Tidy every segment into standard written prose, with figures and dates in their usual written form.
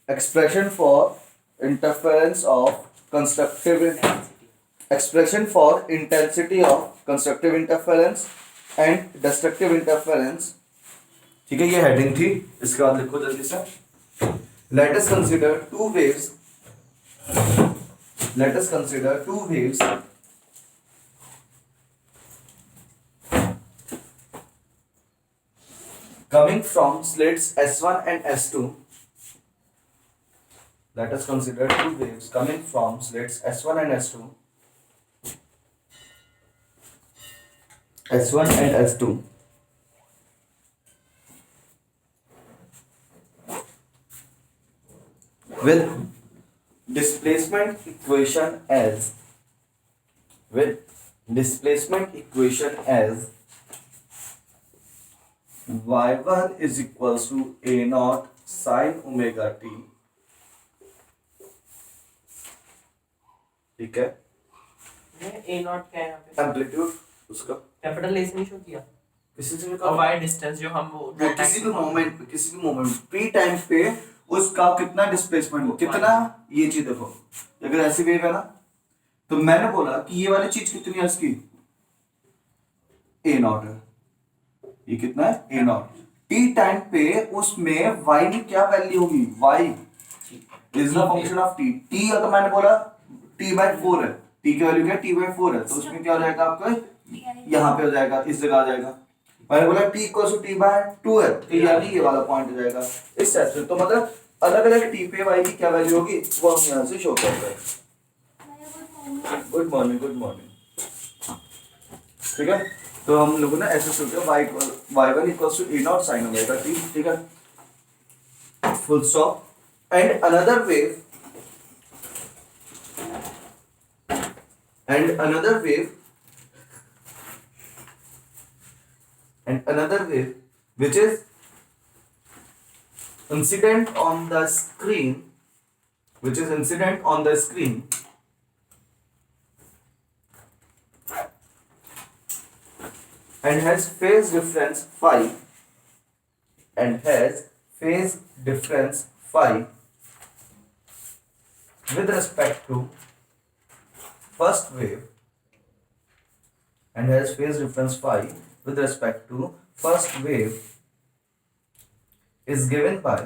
expression for interference of constructive expression for intensity of constructive interference and destructive interference. ठीक है, ये heading थी. इसके बाद लिखो जल्दी से. Let us consider two waves. Let us consider two waves coming from slits S1 and S2. Let us consider two waves coming from slits S1 and S2. S1 and S2. With displacement equation as y1 is equals to a naught sin omega t. ठीक है, A not क्या है यहाँ पे? Amplitude उसका capital A से नहीं show किया किसी से और वाई डिस्टेंस जो हम वो किसी भी मोमेंट पी टाइम पे उसका कितना डिस्प्लेसमेंट हो, कितना. ये चीज देखो, अगर ऐसी वेव है ना, तो मैंने बोला कि ये वाली चीज कितनी है इसकी, ए नॉट है. ये कितना है, ए नॉट. टी टाइम पे उसमें वाई में क्या वैल्यू होगी, Y is the function of T. T अगर मैंने बोला टी बाय 4 है, टी की वैल्यू क्या है, टी बाय 4 है, तो उसमें क्या हो जाएगा आपका, यहाँ पे हो जाएगा, इस जगह आ जाएगा. मैंने बोला T equal to T by 2 है, तो यानी ये वाला पॉइंट हो जाएगा इस टाइप से. तो मतलब अलग अलग टी पे वाई की क्या वैल्यू होगी वो हम यहाँ से शो कर रहे हैं. Good morning. ठीक है, तो हम लोगों ने ऐसे शो किया y1 equals to e not sin omega t. ठीक है, full stop. And another wave which is incident on the screen and has phase difference phi with respect to first wave is given by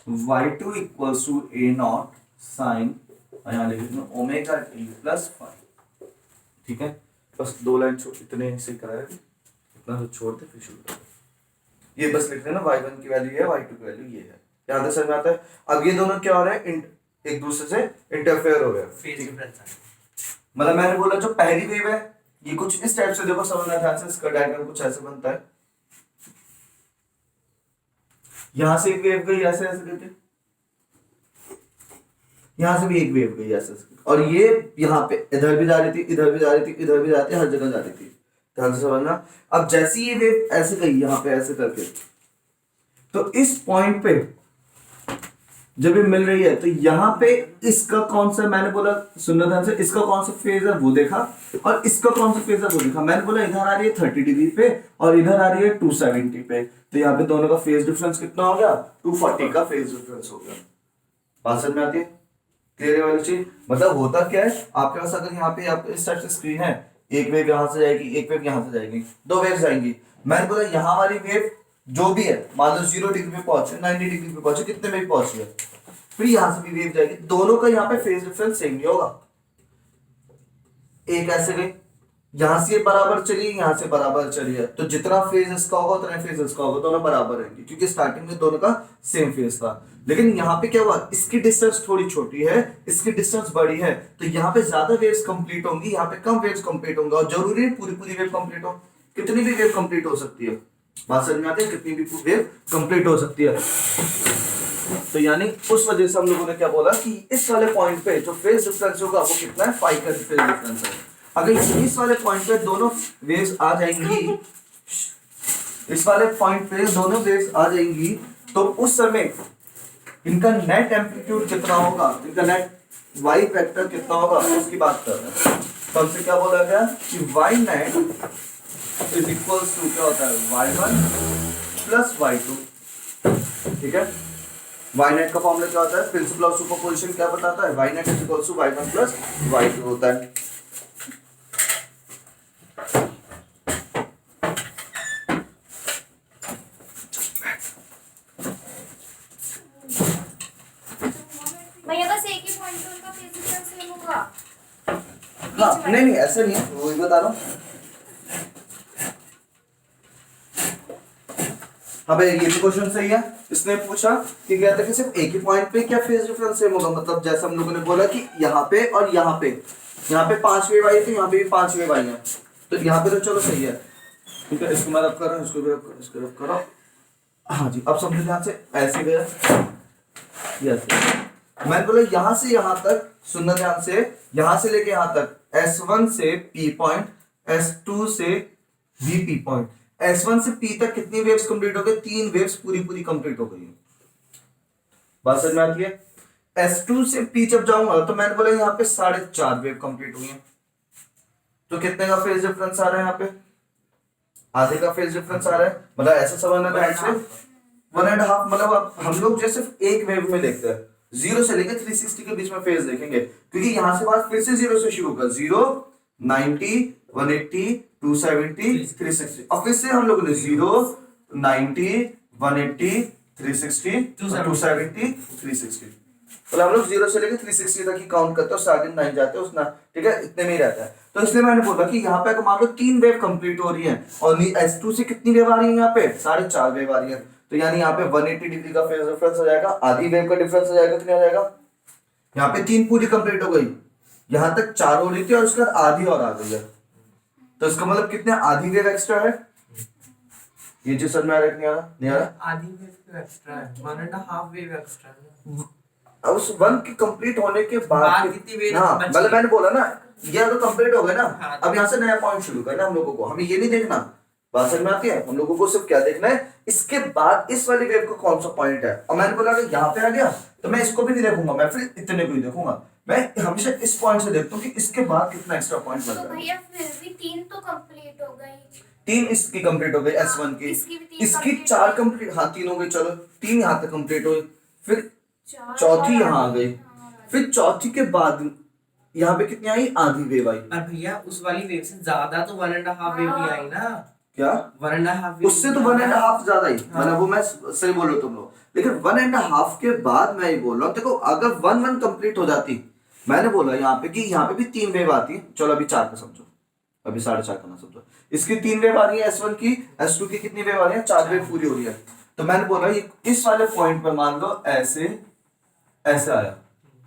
y2 equals to a naught sin omega T plus five. ठीक है, बस 2 line इतने से कराया, इतना तो छोड़ दे फिर शुरू कर. ये बस लिख देना y1 की वैल्यू है, y2 की वैल्यू ये है. यहाँ तक समझ में आता है. अब ये दोनों क्या हो रहे हैं, एक दूसरे से इंटरफेयर हो रहे हैं. मतलब मैंने बोला जो पहली वेव है ये कुछ इस टाइप से, देखो समझना ध्यान से, इसका डायग्राम कुछ ऐसे बनता है. यहां से एक वेव गई ऐसे करके, यहां से भी एक वेव गई ऐसे, और ये यहाँ पे इधर भी जा रही थी, इधर भी जा रही थी, हर जगह जा रही थी. ध्यान से समझना. अब जैसी ये वेव ऐसे गई यहाँ पे ऐसे करके, तो इस पॉइंट पे जब ये मिल रही है, तो यहाँ पे इसका कौन सा, मैंने बोला सुनना ध्यान से, इसका कौन सा फेज है वो देखा, और इसका कौन सा फेज है वो देखा. मैंने बोला इधर आ रही है 30 डिग्री पे और इधर आ रही है 270 पे, तो यहाँ पे दोनों का फेज डिफरेंस कितना हो गया, 240 का फेज डिफरेंस हो गया. बात समझ में आती है, क्लियर वाली चीज. मतलब होता क्या है, आपके पास अगर यहाँ पे आपको इस टाइप से स्क्रीन है, एक वेव यहाँ से जाएगी, एक वेव यहाँ से जाएगी, 2 वेव्स आएंगी. मैंने बोला यहाँ वाली वेव जो भी है, मान लो 0 डिग्री पे पहुंचे, 90 डिग्री पे पहुंचे, कितने में भी पहुंची है, फिर यहां से भी वेव जाएगी. दोनों का यहाँ पे फेज डिफरेंस सेम नहीं होगा. एक ऐसे गई, यहां से बराबर चली, यहां से बराबर चली है, तो जितना फेज इसका होगा उतना फेज इसका होगा, दोनों बराबर रहेंगे, क्योंकि स्टार्टिंग में दोनों का सेम फेज था. लेकिन यहाँ पे क्या हुआ, इसकी डिस्टेंस थोड़ी छोटी है, इसकी डिस्टेंस बड़ी है, तो यहाँ पे ज्यादा वेव्स कंप्लीट होंगी, यहाँ पे कम वेव्स कंप्लीट होंगे. और जरूरी है पूरी वेव कंप्लीट हो, कितनी भी वेव कंप्लीट हो सकती है. बात समझ में आती है, कितनी भी वेव कंप्लीट हो सकती है. तो यानी उस वजह से हम लोगों ने क्या बोला कि इस वाले पॉइंट पे जो फेज डिफरेंस होगा वो कितना है, फाई का फेज डिफरेंस है. अगर इस वाले पॉइंट पे दोनों वेव्स आ जाएंगी, इस वाले पॉइंट पे दोनों वेव्स आ जाएंगी, तो उस समय इनका नेट एम्पलीट्यूड कितना होगा, इनका नेट वाई वेक्टर कितना होगा, उसकी बात कर रहे हैं. तो हमसे क्या बोला गया कि Y net is equals to क्या होता है, y1 प्लस y2, ठीक है। y नेट का फॉर्मूला क्या होता है, प्रिंसिपल ऑफ सुपरपोजिशन क्या बताता है, y net is equal to y1 plus y2 होता है। भैया बस एक ही पॉइंट पे उनका फेज डिफरेंस सेम होगा। हाँ नहीं ऐसा नहीं है, वही बता रहा हूँ। हाँ भाई ये भी क्वेश्चन सही है। इसने पूछा कि कहते हैं कि सिर्फ एक ही पॉइंट पे क्या फेज डिफरेंस सेम होगा, मतलब जैसा हम लोगों ने बोला कि यहाँ पे और यहाँ पे 5 वेव आई तो यहाँ पे भी 5 वेव आई है, तो यहाँ पे तो चलो सही है, ठीक है। इसको मैं रब कर रहा हूँ, इसको भी रब करो, इसको रब करो। हाँ जी, अब समझो ध्यान से, ऐसे गया मैंने बोला यहाँ से यहाँ तक, सुनना ध्यान से, यहाँ से लेके यहाँ तक S1 से P पॉइंट, S2 से VP पॉइंट, S1 से P तक कितनी वेव्स कंप्लीट हो गई, 3 वेव्स पूरी कंप्लीट हो गई है। बात समझ में आती है। S2 से P जब जाऊंगा तो मैंने बोला यहाँ पे 4.5 वेव कंप्लीट हुई है, तो कितने का फेज डिफरेंस आ रहा है, यहाँ पे आधे का फेज डिफरेंस आ रहा है। मतलब ऐसा समझना ध्यान से, 1.5, मतलब अब हम लोग जो सिर्फ एक वेव में देखते हैं, 0 से लेकर 360 के बीच में फेज देखेंगे, क्योंकि यहां से बात फिर से 0 से शुरू होगा, 0, 90, 180, 270, 360, और फिर से हम लोगों ने 0, 90, 180, 360, 270, 360, मतलब हम लोग 0 से लेकर 360 तक ही काउंट करते हैं, उससे आगे नहीं जाते उसना, ठीक है, इतने में ही रहता है। तो इसलिए मैंने बोला कि यहाँ पे अगर मान लो 3 वेव कंप्लीट हो रही है और S2 से कितनी वेव आ रही है, यहाँ पे 4.5 वेव आ रही है, तो यानी यहाँ पे 180 डिग्री का फेज डिफरेंस हो जाएगा, आधी वेव का डिफरेंस हो जाएगा, कितना हो जाएगा, यहाँ पे 3 पूरी कंप्लीट हो गई, यहाँ तक 4 हो रही थी और उसके बाद आधी और आ गई है, तो इसका मतलब कितने आधी वेव एक्स्ट्रा है। ये चीज समझ में आ रहा है, नहीं आ रहा? आधी वेव एक्स्ट्रा है, 1.5 वेव एक्स्ट्रा है। अब उस 1 के कंप्लीट होने के बाद कितनी वेव हाँ, बची? मतलब मैंने बोला ना, ये तो कंप्लीट हो गया ना, हाँ, अब यहाँ से नया पॉइंट शुरू करना हम लोगों को, हमें ये नहीं देखना, बात समझ में आती है, हम लोगों को सिर्फ क्या देखना है, इसके बाद इस वाली वेव को कौन सा पॉइंट है। और मैंने बोला अगर यहाँ पे आ गया तो मैं इसको भी नहीं देखूंगा, मैं फिर इतने को ही देखूंगा, मैं हमेशा इस पॉइंट से देखता हूँ कि इसके बाद कितना एक्स्ट्रा पॉइंट मिल तो रहा है। भैया फिर भी 3 तो कंप्लीट हो गई, 3 इसकी कंप्लीट हो गई, S1 की, इसकी भी 3 इसकी complete 4 हुई। कंप्लीट, हाँ 3 हो गई, चलो 3 यहाँ तक कंप्लीट हुई, फिर 4 चौथी और यहाँ आ गई, हाँ, फिर चौथी के बाद यहाँ पे कितनी आई, आधी वेव आई। पर भैया उस वाली वेव से ज्यादा तो 1.5 वेव भी आई ना, क्या 1.5 वेव उससे तो 1.5 ज्यादा ही, मतलब वो मैं सही बोल रहा हूँ तुम लोग, लेकिन 1.5 के बाद मैं ये बोल रहा हूँ, देखो अगर 1 कंप्लीट हो जाती, मैंने बोला यहाँ पे कि यहाँ पे भी 3 वेव आती, चलो अभी 4 का समझो, अभी 4.5 का ना समझो, इसकी 3 वेव आ रही है S1 की, S2 की कितनी वेव आ रही है, 4 वेव पूरी हो रही है, तो मैंने बोला इस वाले पॉइंट पर मान लो ऐसे ऐसे आया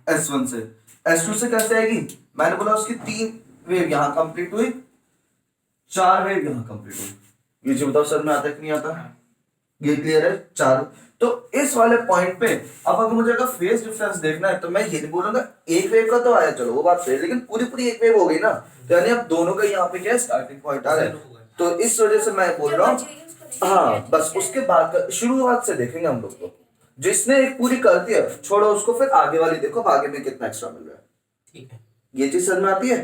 S1 से, S2 से कैसे आएगी, मैंने बोला उसकी 3 वेव यहाँ कंप्लीट हुई, 4 वेव यहाँ कंप्लीट हुई। ये जो बताओ सर में आता है कि नहीं आता, ये क्लियर है, 4। तो इस वाले पॉइंट पे अब अगर मुझे अगर फेज डिफरेंस देखना है तो मैं ये नहीं बोलूंगा एक वेव का तो आया, चलो वो बात सही है, लेकिन पूरी एक वेव हो गई ना, तो यानी अब दोनों का यहाँ पे क्या स्टार्टिंग पॉइंट आ रहा है, तो इस वजह से मैं बोल रहा हूँ हाँ, बस उसके बाद शुरुआत से देखेंगे हम लोग को, जिसने एक पूरी कर दिया छोड़ो उसको, फिर आगे वाली देखो आगे में कितना एक्स्ट्रा मिल रहा है, ठीक है। ये चीज समझ में आती है,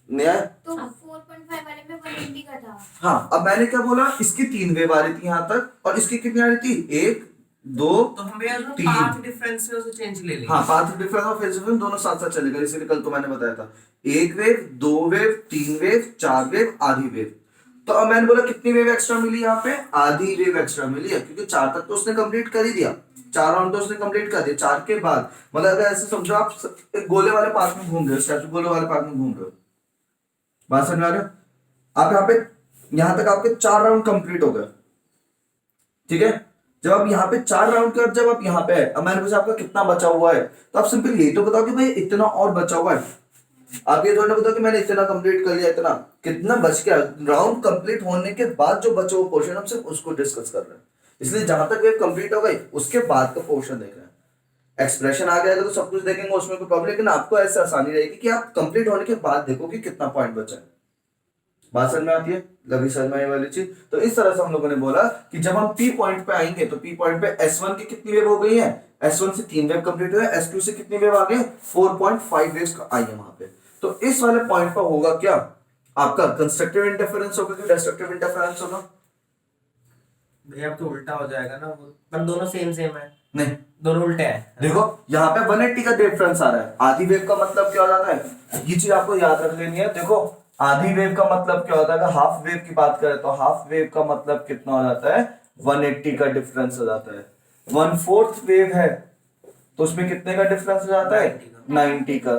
न्याय। तो 4.5 वाले में 180 का था। हाँ, अब मैंने क्या बोला, इसकी 3 वेव आ रही थी यहाँ तक और इसकी कितनी आ रही थी, 1, 2, तो हम भैया 3। पाथ डिफरेंस से उसे चेंज ले लेंगे। हाँ, पाथ डिफरेंस और फेज डिफरेंस दोनों साथ साथ चलेगा, इसीलिए कल तो मैंने बताया था 1 वेव, 2 वेव, 3 वेव, 4 वेव, आधी वेव। तो अब मैंने बोला कितनी वेव एक्स्ट्रा मिली यहाँ पे, आधी वेव एक्स्ट्रा मिली है, क्योंकि 4 तक तो उसने कंप्लीट कर ही दिया, 4 राउंड तो उसने कंप्लीट कर दिया, 4 के बाद मतलब अगर ऐसे समझो आप एक गोले वाले पार्क में घूम रहे हो, स्टैचू गोले वाले पार्क में घूम रहे हो, बात समझ आ रहे हो, आप यहाँ पे यहाँ तक आपके 4 राउंड कंप्लीट हो गए, ठीक है। जब आप यहाँ पे 4 राउंड के बाद जब आप यहाँ पे है, अब मैंने पूछा आपका कितना बचा हुआ है, तो आप सिंपल यही तो बताओ कि भाई इतना और बचा हुआ है, आप ये थोड़ा बताओ कि मैंने इतना कंप्लीट कर लिया, इतना कितना बच गया, राउंड कंप्लीट होने के बाद जो बचा हुआ पोर्शन हम सिर्फ उसको डिस्कस कर रहे हैं, इसलिए जहां तक वेव कंप्लीट हो गई उसके बाद का पोर्शन देख रहे हैं, एक्सप्रेशन आ गया तो सब कुछ देखेंगे उसमें कोई प्रॉब्लम, लेकिन आपको ऐसे आसानी रहेगी कि आप कंप्लीट होने के बाद देखो कि कितना पॉइंट बचा है, बात समझ में आती है, लवी शर्मा ये वाली चीज। तो इस तरह से हम लोगों ने बोला कि जब हम P पॉइंट पे आएंगे तो P पॉइंट पे S1 की कितनी वेव हो गई है, S1 से 3 वेव कंप्लीट हुए, S2 से कितनी वेव आ गई, 4.5 वेव्स आई है वहां पे। तो इस वाले पॉइंट पर होगा क्या, आपका कंस्ट्रक्टिव इंटरफेरेंस होगा कि डिस्ट्रक्टिव इंटरफेरेंस होगा, भैया अब तो उल्टा हो जाएगा ना वो, पर दोनों सेम सेम है, नहीं दोनों उल्टे हैं। देखो यहाँ पे 180 का डिफरेंस आ रहा है। आधी वेव का मतलब क्या हो जाता है, ये चीज आपको याद रख लेनी है। देखो आधी वेव का मतलब क्या होता है, हाफ वेव की बात करें तो हाफ वेव का मतलब कितना हो जाता है, 180 का डिफरेंस हो जाता है। 1/4 वेव है तो उसमें कितने का डिफरेंस हो जाता है, 90 का।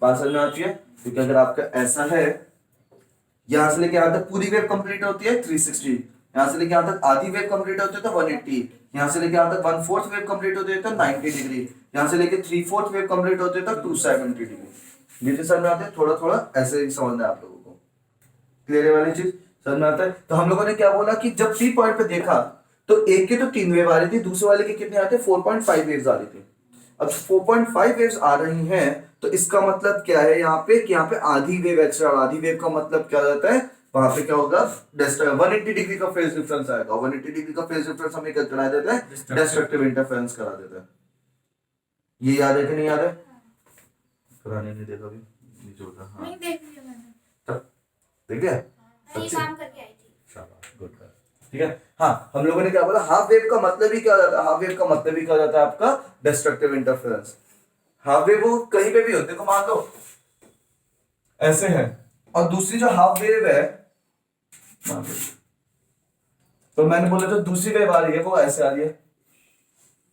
बात समझ में आती है, क्योंकि अगर आपका ऐसा है, यहां से लेके यहां तक पूरी वेव कंप्लीट होती है 360, यहां से लेके यहां तक आधी वेव कंप्लीट होती है तो 180, यहां से लेके यहां तक 1/4 वेव कंप्लीट होती है तो 90 डिग्री, यहां से लेके 3/4 वेव कंप्लीट होती है तो 270 डिग्री। ये चीज समझ में आते हैं, थोड़ा थोड़ा ऐसे ही समझना है आप लोगों को। क्लियर है वाली चीज, समझ में आता है। तो हम लोगों ने क्या बोला कि जब पी पॉइंट पे देखा तो एक के तो 3 वेव आ रही थी, दूसरे वाले के कितने आते, 4.5 वेव्स आ रही थी। अब 4.5 वेव्स आ रही हैं तो इसका मतलब क्या है यहाँ पे, कि यहाँ पे आधी वेव एक्स्ट्रा। आधी वेव का मतलब क्या जाता है, वहां पे क्या होगा, 180 डिग्री का फेज डिफरेंस आएगा। 180 डिग्री का फेज डिफरेंस हमें क्या करा देता है, डिस्ट्रक्टिव इंटरफेरेंस करा देता है। ये याद है कि नहीं याद है, पुराने नहीं देखा अभी, नीचे होता है। नहीं देख लिया मैंने, तब देख लिया, ये काम करके आई थी। शाबाश, गुड कर, ठीक है। हाँ, हम लोगों ने क्या बोला, हाफ वेव का मतलब ही क्या हो जाता है, हाफ वेव का मतलब ही क्या हो जाता है आपका, डिस्ट्रक्टिव इंटरफेरेंस। हाफ वेव वो कहीं पे भी होते, देखो मान लो ऐसे है और दूसरी जो हाफ वेव है, तो मैंने बोला जो दूसरी वेव आ रही है वो ऐसे आ रही है,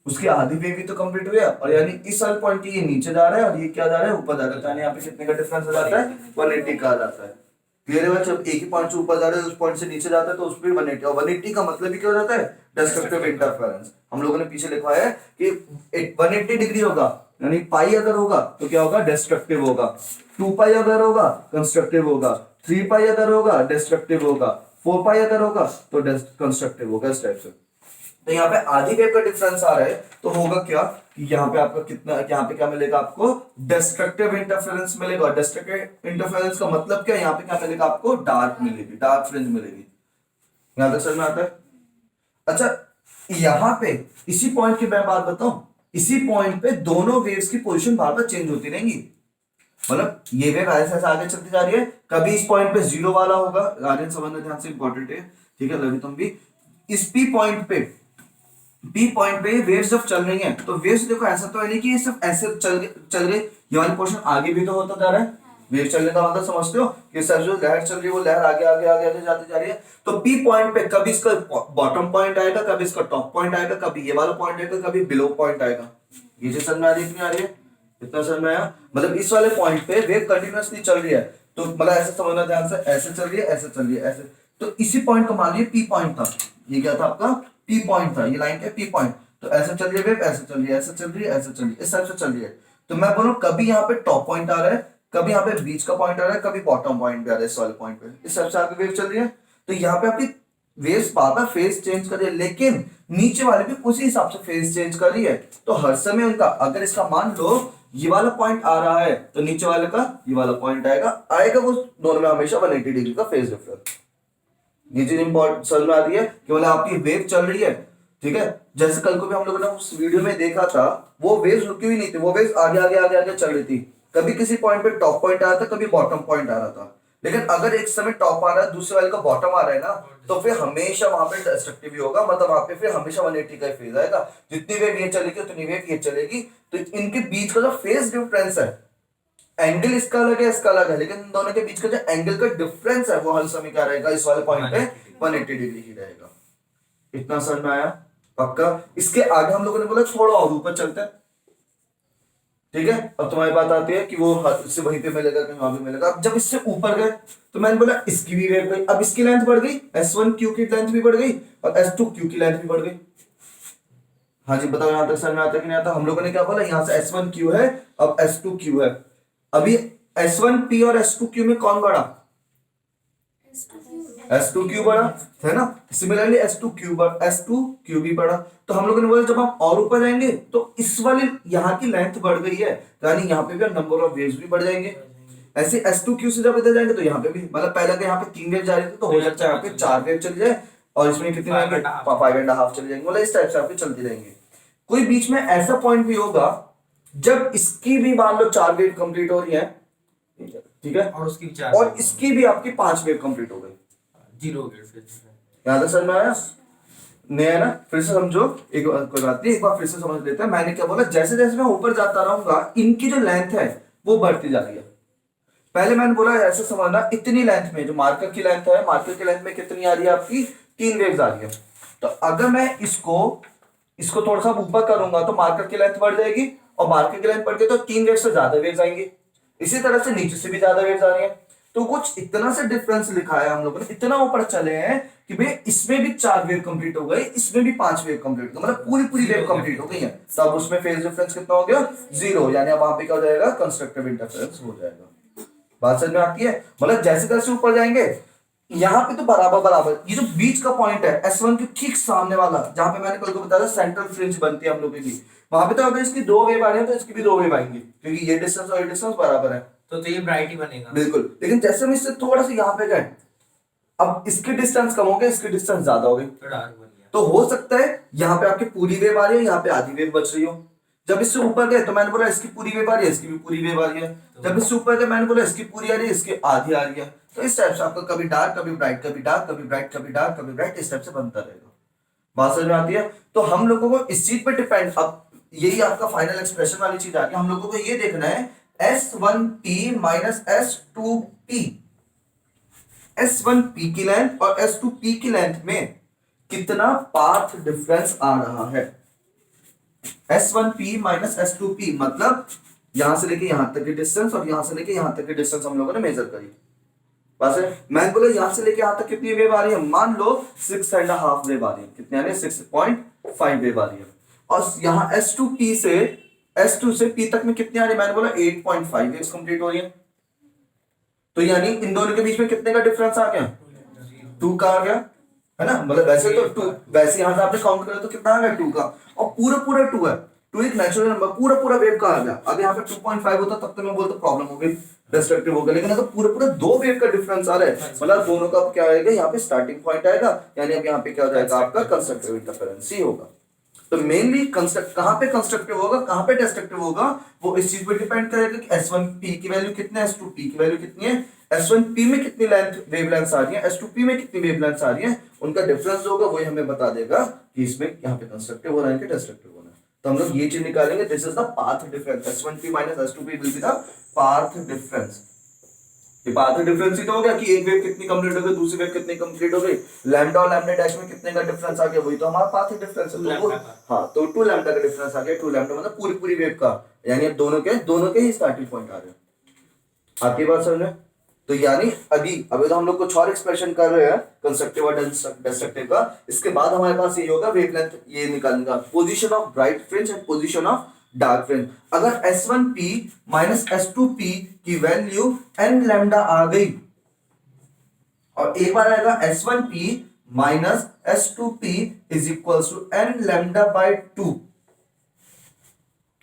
उसकी आधी वेव भी तो कंप्लीट हुई है, और यानी इस वाले पॉइंट की ये नीचे जा रहा है और ये क्या जा रहा है, ऊपर जा रहा है। यानी यहाँ पे कितने का डिफरेंस हो जाता है, 180 का आ जाता है। क्लियर है, जब एक ही पॉइंट से ऊपर जा रहा है उस पॉइंट से नीचे जाता है तो उस पर 180, और 180 का मतलब भी क्या हो जाता है, डिस्ट्रक्टिव इंटरफेरेंस। हम लोगों ने पीछे लिखवाया है कि 180 डिग्री होगा, यानी पाई अगर होगा तो क्या होगा, डिस्ट्रक्टिव होगा। 2 पाई अगर होगा कंस्ट्रक्टिव होगा, 3 पाई अगर होगा डिस्ट्रक्टिव होगा, 4 पाई अगर होगा तो कंस्ट्रक्टिव होगा, इस टाइप से। तो यहाँ पे आधी वेव का डिफरेंस आ रहा है तो होगा क्या, कि यहाँ पे आपका कितना, यहाँ पे क्या मिलेगा आपको, डिस्ट्रक्टिव इंटरफेरेंस मिलेगा। डिस्ट्रक्टिव इंटरफेरेंस का मतलब क्या, यहाँ पे क्या मिलेगा आपको, डार्क मिलेगी, डार्क फ्रिंज मिलेगी। यहाँ तक समझ में आता है। अच्छा, यहाँ पे इसी पॉइंट की मैं बात बताऊं, इसी पॉइंट पे दोनों वेव्स की पोजीशन बार बार चेंज होती रहेंगी। मतलब ये वेव ऐसे ऐसे आगे चलती जा रही है, कभी इस पॉइंट पे 0 वाला होगा, आर्यन समझना ध्यान से, इंपॉर्टेंट है, ठीक है। रवि तुम भी इस पी पॉइंट पे वेव्स जब चल रही हैं तो वेव्स देखो ऐसा तो है नहीं कि ये सिर्फ ऐसे चल रही, ये वाली पोर्शन आगे भी तो होता जा रहा है। वेव चलने का मतलब समझते हो कि सर जो लहर चल रही है वो लहर आगे आगे आगे आगे जाती जा रही है। तो पी पॉइंट पे कभी इसका बॉटम पॉइंट आएगा, कभी इसका टॉप पॉइंट आएगा, कभी ये वाला पॉइंट आएगा, कभी बिलो पॉइंट आएगा। ये चीज समझ में आ रही है कि नहीं आ रही है, इतना समझ में आया। मतलब इस वाले पॉइंट पे वेव कंटिन्यूअसली चल रही है, तो मतलब ऐसे समझना ध्यान से, ऐसे चल रही है, ऐसे चल रही है, ऐसे। तो इसी पॉइंट का मान लीजिए पी पॉइंट था, ये क्या था आपका, पी पॉइंट था, ये लाइन क्या, पी पॉइंट। तो ऐसे चल रही है वेव, ऐसे चल रही है, ऐसे चल रही है, ऐसे चल रही है, इस टाइप से चल रही है। तो मैं बोलूं कभी यहाँ पे टॉप पॉइंट आ रहा है, कभी यहाँ पे बीच का पॉइंट आ रहा है, कभी बॉटम पॉइंट पे आ रहा है, इस वाले पॉइंट पे, इस टाइप से आपकी वेव चल रही है। तो यहाँ पे आपकी वेव्स बार बार फेज चेंज कर रही है, लेकिन नीचे वाले भी उसी हिसाब से फेज चेंज कर रही है। तो हर समय उनका, अगर इसका मान लो ये वाला पॉइंट आ रहा है तो नीचे वाले का ये वाला पॉइंट आएगा वो दोनों में हमेशा 180 डिग्री का फेज डिफरेंस। ये चीज इंपॉर्टेंट समझ में आती है कि मतलब आपकी वेव चल रही है, ठीक है। जैसे कल को भी हम लोगों ने उस वीडियो में देखा था, वो वेव्स रुकी हुई नहीं थी, वो वेव्स आगे आगे आगे आगे चल रही थी। कभी किसी पॉइंट पे टॉप पॉइंट आ रहा था, कभी बॉटम पॉइंट आ रहा था। लेकिन अगर एक समय टॉप आ रहा है, दूसरे वाले का बॉटम आ रहा है ना, तो फिर हमेशा वहां पे डिस्ट्रक्टिव ही होगा, मतलब वहां पे फिर हमेशा 180 का फेज आएगा। जितनी वेव ये चलेगी उतनी वेव ये चलेगी। तो इनके बीच का जो फेज डिफरेंस है, एंगल इसका अलग है, इसका अलग है, लेकिन इन दोनों के बीच का जो एंगल का डिफरेंस है वो हर समय क्या रहेगा, इस वाले पॉइंट पे 180 डिग्री ही रहेगा। इतना समझ में आया पक्का। इसके आगे हम लोगों ने बोला थोड़ा और ऊपर चलते हैं, ठीक है। अब तुम्हारी बात आती है कि वो इससे वहीं पे मिलेगा, कहीं वहां भी मिलेगा। अब जब इससे ऊपर गए तो मैंने बोला इसकी भी वेव गई, अब इसकी लेंथ बढ़ गई, S1Q की लेंथ भी बढ़ गई और S2Q की लेंथ भी बढ़ गई। हाँ जी बताओ, यहां तक समझ में आता कि नहीं आता। हम लोगों ने क्या बोला, यहां से S1Q है, अब S2Q है। अभी S1P और S2Q में कौन बड़ा, S2Q बड़ा है ना। सिमिलरली S2Q भी बड़ा। तो हम लोगों ने बोला जब हम और ऊपर जाएंगे तो इस वाली यहाँ की लेंथ बढ़ गई है, यानी यहाँ पे भी नंबर ऑफ वेव्स भी बढ़ जाएंगे। ऐसे S2Q से जब इधर जाएंगे तो यहाँ पे भी, मतलब पहले यहाँ पे 3 वेव जा रही थी तो हो सकता है यहाँ पे 4 वेव चली जाए, और इसमें कितनी आएंगे, 5.5 चली जाएंगे। मतलब इस टाइप से आपकी चलती रहेंगी। कोई बीच में ऐसा पॉइंट भी होगा जब इसकी भी मान लो 4 वेव कंप्लीट हो रही है, ठीक है, और उसकी और इसकी भी आपकी 5 वेव कंप्लीट हो गई, 0 हो गया फिर। यहां तक समझ में आया। नया है ना, फिर से समझो, एक बार कोई बात नहीं, एक बार फिर से समझ लेते हैं। मैंने क्या बोला, जैसे जैसे मैं ऊपर जाता रहूंगा इनकी जो लेंथ है वो बढ़ती जा रही है। पहले मैंने बोला ऐसे समझना, इतनी लेंथ में जो मार्कर की लेंथ है, मार्कर की लेंथ में कितनी आ रही है आपकी, 3 वेव्स आ रही है। तो अगर मैं इसको इसको थोड़ा सा ऊपर करूंगा तो मार्कर की लेंथ बढ़ जाएगी, और मार्कर की लेंथ बढ़ गई तो 3 वेव से ज्यादा वेव्स आएंगी। इसी तरह से नीचे से भी ज्यादा वेव्स आ रही है। तो कुछ इतना से डिफरेंस लिखा है हम लोगों ने, इतना ऊपर चले हैं कि भाई इसमें भी 4 वेव कंप्लीट हो गई, इसमें भी 5 वेव कंप्लीट हो गई, मतलब पूरी पूरी वेव कंप्लीट हो गई है। तो अब उसमें फेज डिफरेंस कितना हो गया, 0, यानी अब वहां पे क्या हो जाएगा, कंस्ट्रक्टिव इंटरफेरेंस हो जाएगा। बात समझ में आती है? मतलब जैसे जैसे ऊपर जाएंगे यहाँ पे तो बराबर बराबर, ये जो बीच का पॉइंट है S1 के ठीक सामने वाला, जहां पे मैंने कल को बताया सेंट्रल फ्रिंज बनती है हम लोगों की, वहां पे तो अगर इसकी 2 वेव आ रही है तो इसकी भी 2 वेव आएंगी, क्योंकि ये डिस्टेंस और ये डिस्टेंस बराबर है। तो ये ब्राइट ही बनेगा। बिल्कुल। लेकिन जैसे हम इससे थोड़ा सा यहाँ पे गए, अब इसकी डिस्टेंस कम हो गई, इसकी डिस्टेंस ज्यादा हो गई, तो डार्क बन गया। तो हो सकता है यहाँ पे आपकी पूरी वेव आ रही है, यहाँ पे आधी वेव बच रही हो। जब इससे ऊपर गए तो मैंने बोला इसकी पूरी वेव आ रही है, इसकी भी पूरी वेव आ रही है। जब इससे ऊपर गए मैंने बोला इसकी पूरी आ रही है, इसकी आधी आ रही है। तो इस टाइप से आपका कभी डार्क कभी ब्राइट, कभी डार्क कभी ब्राइट, कभी डार्क कभी ब्राइट, इस टाइप से बनता रहेगा। बात समझ में आती है? तो हम लोगों को इस चीज पे डिपेंड, अब यही आपका फाइनल एक्सप्रेशन वाली चीज आ गई। हम लोगों को ये देखना है S1P माइनस S2P, S1P की लेंथ और S2P की लेंथ में कितना पाथ डिफरेंस आ रहा है। S1P माइनस S2P मतलब यहां से लेके यहां तक की डिस्टेंस और यहां से लेके यहां तक की डिस्टेंस हम लोगों ने मेजर करी। बस मैं बोला यहां से लेके यहां तक कितनी वेव आ रही है, मान लो 6.5 वेव आ रही है। कितनी आ रही है, 6.5 वेव आ रही है। और यहाँ S2P से S2 से P तक में कितनी आ रही है, मैंने बोला 8.5 वेव्स कंप्लीट हो रही है। तो यानी इन दोनों के बीच में कितने का डिफरेंस आ गया, 2 का आ गया, है ना। मतलब वैसे तो 2, वैसे यहां से आपने काउंट करा तो कितना आ गया, 2 का, और पूरा पूरा 2 है। 2 एक नेचुरल नंबर, पूरा पूरा वेव का आ गया। अगर यहाँ पे 2.5 होता तब तो मैं बोलता प्रॉब्लम हो गई, डिस्ट्रक्टिव हो गया। लेकिन अगर पूरा पूरा 2 वेव का डिफरेंस आ रहा है, मतलब दोनों का क्या आएगा, यहाँ पे स्टार्टिंग पॉइंट आएगा, यानी अब यहाँ पे क्या हो जाएगा, आपका कंस्ट्रक्टिव इंटरफेरेंस ही होगा। तो मेनली कंस्ट्रक्ट कहां पे कंस्ट्रक्टिव होगा, कहां पे डिस्ट्रक्टिव होगा, वो इस चीज पे डिपेंड करेगा कि S1P की वैल्यू कितनी है, S2P की वैल्यू कितनी है, S1P में कितनी लेंथ वेव लेंथ आ रही है, S2P में कितनी वेव लेंथ आ रही है, उनका डिफरेंस जो होगा वही हमें बता देगा कि इसमें यहाँ पे कंस्ट्रक्टिव हो रहा है कि डिस्ट्रक्टिव हो रहा है। तो हम लोग ये चीज निकालेंगे, this is the path difference, S1P minus S2P will be the path difference. ये पाथ डिफरेंस ही तो हो गया कि एक वेव कितनी कंप्लीट हो गई, दूसरी वेव कितनी कंप्लीट हो गई, लैम्डा और लैम्डा डैश में कितने का डिफरेंस आ गया, वही तो हमारा पाथ डिफरेंस है। तो हाँ, तो 2 लैम्डा का डिफरेंस आ गया। 2 लैम्डा मतलब पूरी पूरी वेव का, यानी अब दोनों के ही स्टार्टिंग पॉइंट आ रहे हैं। आपकी बात समझ में? तो यानी अभी तो हम लोग कुछ और एक्सप्रेशन कर रहे हैं कंस्ट्रक्टिव और डिस्ट्रक्टिव का। इसके बाद हमारे पास ये होगा वेवलेंथ, ये निकालने का, position of bright fringe and position of dark fringe. अगर S1P माइनस S2P की वैल्यू n लैम्डा आ गई, और एक बार आएगा S1P minus S2P is equal to n lambda by 2।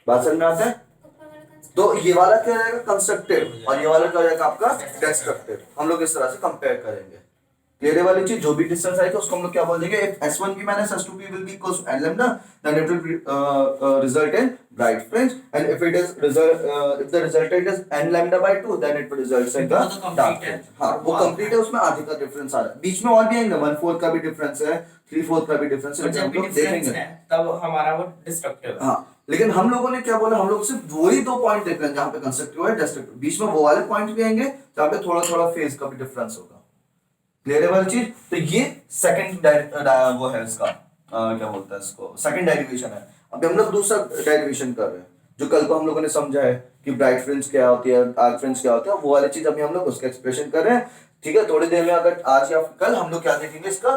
बात समझ में आता है? तो ये वाला क्या रहेगा, कंस्ट्रक्टिव, और ये वाला क्या हो जाएगा आपका डिस्ट्रक्टिव। हम लोग इस तरह से कंपेयर करेंगे। क्लियर है वाली चीज? जो भी डिस्टेंस आएगा उसको हम लोग क्या बोल देंगे, if S1P minus S2P will be equals to n lambda, then it will be, result in bright fringe, and if it is if the resultant is n lambda by 2, then it will result in the dark fringe। हाँ, वो complete है, उसमें आधे का difference आ रहा है, बीच में और भी आएंगे, 1/4 का भी डिफरेंस है, 3/4 का भी डिफरेंस है, जब हम भी लोग डिफरेंस देखेंगे है तब हमारा वो डिस्ट्रक्टिव है। हाँ। लेकिन हम लोगों ने क्या बोला, हम लोग सिर्फ वही 2 पॉइंट देख रहे हैं जहां पे कंस्ट्रक्टिव है डिस्ट्रक्टिव, बीच में वो वाले पॉइंट भी आएंगे जहां पे थोड़ा थोड़ा फेज का भी डिफरेंस होगा। क्लियर है वाली चीज? तो ये सेकंड वो है इसका, क्या बोलता है इसको, सेकंड डेरिवेशन है। अभी हम लोग दूसरा डेरिवेशन कर रहे हैं, जो कल को हम लोगों ने समझा है कि ब्राइट फ्रिंज क्या होती है, डार्क फ्रिंज क्या होता है, वो वाली चीज अभी हम लोग उसका एक्सप्रेशन कर रहे हैं। ठीक है, थोड़ी देर में, अगर आज या कल हम लोग क्या देखेंगे, इसका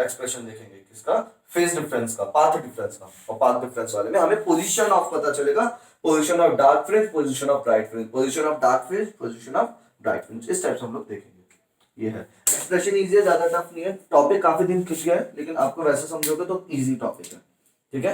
एक्सप्रेशन देखेंगे, किसका, फेज डिफरेंस का, पाथ डिफरेंस का। और पाथ डिफरेंस वाले में हमें पोजीशन ऑफ पता चलेगा, position of dark fringe, position of bright fringe, position of dark fringe, position of bright fringe, इस टाइप से हम लोग देखेंगे। ये है एक्सप्रेशन, इजी है, ज्यादा टफ नहीं है। टॉपिक काफी दिन खिंच गया है, लेकिन आपको वैसे समझोगे तो इजी टॉपिक है। ठीक है,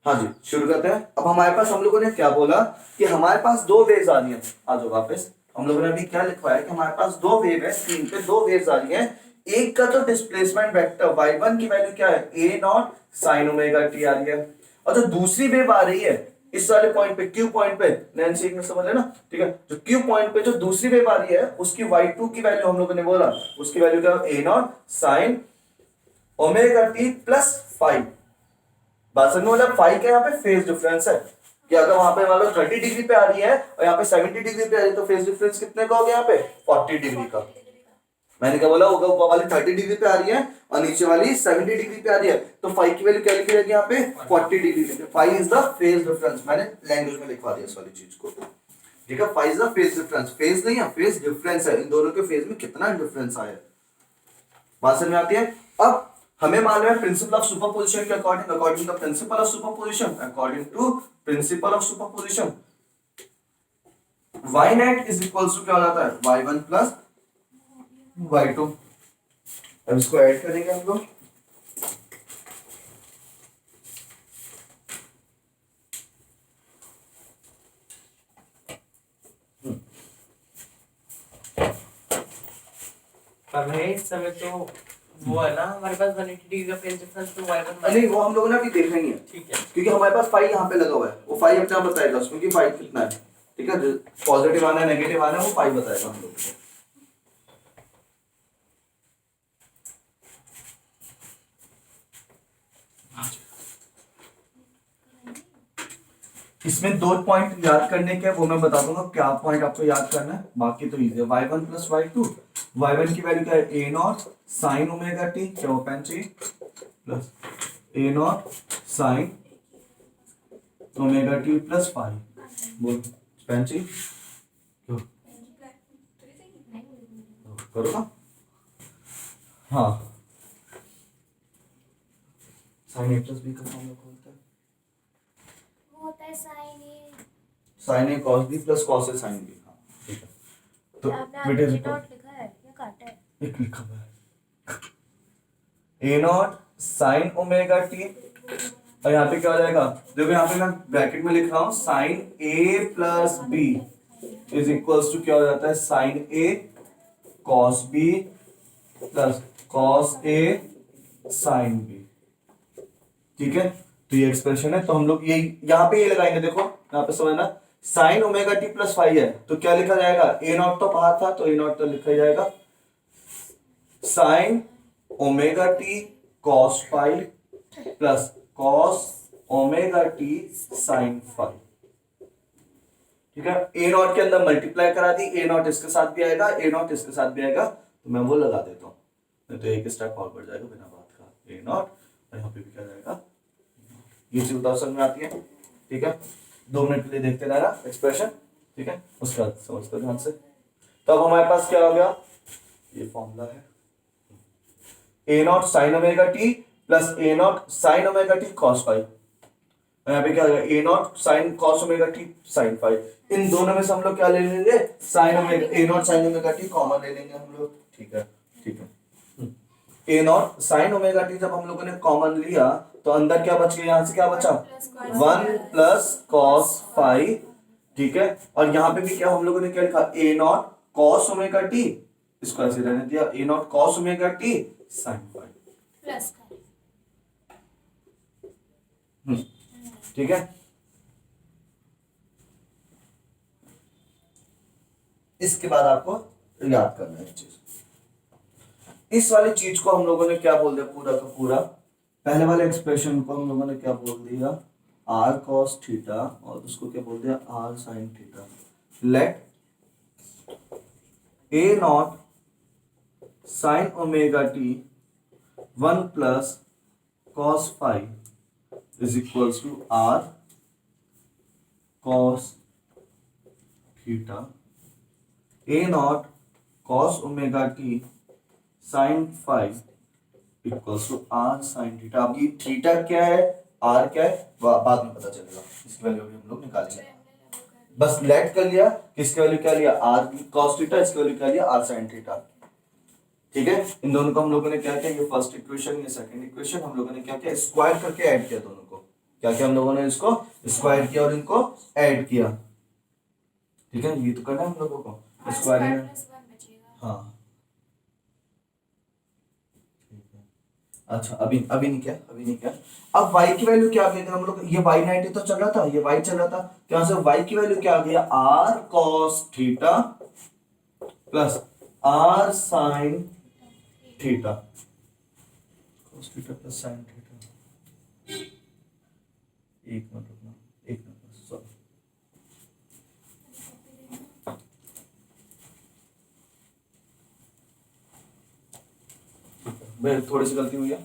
हाँ जी, शुरू करते हैं। अब हमारे पास, हम लोगों ने क्या बोला कि हमारे पास 2 वेव्स आ रही हैं। आ जाओ वापस। हम लोगों ने अभी क्या लिखवाया कि हमारे पास 2 वेव है, स्क्रीन पे 2 वेव्स आ रही हैं। एक का तो डिस्प्लेसमेंट वेक्टर y1 की वैल्यू क्या है, a0 sin ओमेगा t आ रही है, और जो दूसरी वेव आ रही है इस वाले पॉइंट पे, Q पॉइंट पे, नैन्सी एक में समझ लेना। ठीक है, जो Q पॉइंट पे जो दूसरी वेव आ रही है उसकी y2 की वैल्यू हम लोगों ने बोला, उसकी वैल्यू क्या है, a0 sin omega T plus five. बात समझ में, मतलब फाइव का यहाँ पे फेज डिफरेंस है कि अगर वहां पे मान लो 30 डिग्री पे आ रही है और यहाँ पे 70 डिग्री पे आ रही है तो फेज डिफरेंस कितने का हो गया यहाँ पे 40 डिग्री का। मैंने क्या बोला, होगा ऊपर वाली 30 डिग्री पे आ रही है और नीचे वाली 70 डिग्री पे आ रही है, तो फाइव की वैल्यू क्या लिखी जाएगी यहाँ पे 40 डिग्री पे। Five is the phase difference, मैंने लैंग्वेज में लिखवा दिया इस वाली चीज को। ठीक है, five is the phase difference, phase नहीं है फेज डिफरेंस है, इन दोनों के फेज में कितना डिफरेंस आया। बात समझ में आती है। अब हमें मालूम है प्रिंसिपल ऑफ सुपरपोजिशन के according, according to principle of superposition, according to principle of superposition y net is equals to क्या हो जाता है y1 प्लस y2। अब इसको ऐड करेंगे हम लोग, पर भाई इस समय तो वो है ना हमारे पास 180 डिग्री का फेज डिफरेंस, तो y1 नहीं वो हम लोगों ने अभी देखना ही है, ठीक है। क्योंकि हमारे पास फाइव यहाँ पे लगा हुआ है, वो फाइव अपने आप बताएगा उसमें कि फाइव कितना है। ठीक है, पॉजिटिव आना है नेगेटिव आना है वो फाइव बताएगा हम लोग को। इसमें दो पॉइंट याद करने के, वो मैं बता दूंगा क्या पॉइंट आपको याद करना है, बाकी तो इजी है। y1 प्लस y2, y1 की वैल्यू क्या है a not sine omega T, क्या वो पेन चाहिए, plus a not sine omega T plus five, बोल पेन चाहिए क्यों करो ना। हाँ, साइन ए प्लस बी का फॉर्मूला कौन होता है, होता है sign A, sign A cos B plus cos A sine B. हाँ ठीक है, तो आपने बेटे आगे देखो डॉट लिखा है या काटा है? एक लिखा हुआ है a not sine omega T, और यहाँ पे क्या हो जाएगा, देखो यहाँ पे मैं ब्रैकेट में लिख रहा हूँ sine a plus B is equals to क्या हो जाता है sine a cos b plus cos a sine b। ठीक है, तो ये एक्सप्रेशन है, तो हम लोग ये यहाँ पे ये लगाएंगे, देखो यहाँ पे समझना, sign omega T plus five है तो क्या लिखा जाएगा, a नॉट तो बाहर था तो a नॉट तो लिखा जाएगा sine omega T cos five plus cos omega T sine five. ठीक है, ए नॉट के अंदर मल्टीप्लाई करा दी, ए नॉट इसके साथ भी आएगा, ए नॉट इसके साथ भी आएगा, तो मैं वो लगा देता हूँ, नहीं तो एक स्टेप फॉरवर्ड जाएगा बिना बात का, ए नॉट और यहाँ पे भी क्या जाएगा, ये चीज समझ में आती है। ठीक है, 2 मिनट के लिए देखते रहना एक्सप्रेशन। ठीक है, उसके बाद समझते ध्यान से। तो अब हमारे पास क्या हो गया, ये फॉर्मूला है A not sine omega T plus A not sine omega T cos five, यहाँ पे क्या हो गया A not sine cos omega T sine five, इन दोनों में से हम लोग क्या ले लेंगे sine omega, A not sine omega T common ले लेंगे हम लोग। ठीक है, ठीक है, A not sine omega T जब हम लोगों ने कॉमन लिया तो अंदर क्या बच गया, यहाँ से क्या बचा 1 प्लस कॉस फाइव। ठीक है, और यहाँ पे भी क्या हम लोगों ने क्या लिखा A not cos omega T, इसको ऐसे रहने दिया A not cos omega T sine five. Plus ठीक है, इसके बाद आपको याद करना है चीज, इस वाली चीज को हम लोगों ने क्या बोल दिया पूरा का पूरा, पहले वाले एक्सप्रेशन को हम लोगों ने क्या बोल दिया आर कॉस थीटा, और उसको क्या बोल दिया R sine theta. Let A not sine omega T 1 plus cos five is equals to R cos theta, A not cos omega T sine five equals to R sine theta. अब ये theta क्या है are क्या है बाद में पता चलेगा, इसकी वैल्यू भी हम लोग निकालेंगे। बस लेट कर लिया, किसकी वैल्यू क्या लिया आर कॉस थीटा, इसकी वैल्यू क्या लिया आर साइन थीटा। ठीक है, इन दोनों को हम लोगों ने क्या किया, ये फर्स्ट इक्वेशन ये सेकंड इक्वेशन हम लोगों ने क्या किया स्क्वायर करके ऐड किया, दोनों को क्या किया हम लोगों ने इसको स्क्वायर किया और इनको ऐड किया। ठीक है, ये तो करना है हम लोगों को स्क्वायर में। हाँ अच्छा, अभी अभी नहीं किया, अभी नहीं किया। अब y की वैल्यू क्या आ गई हम लोग, ये y 90 तो चल रहा था, ये y चल रहा था, तो यहां से y की वैल्यू क्या आ गया r cos theta plus r sin theta. cos theta plus sin theta, एक मिनट रुकना, एक मिनट सॉरी, मैं थोड़ी सी गलती हुई है,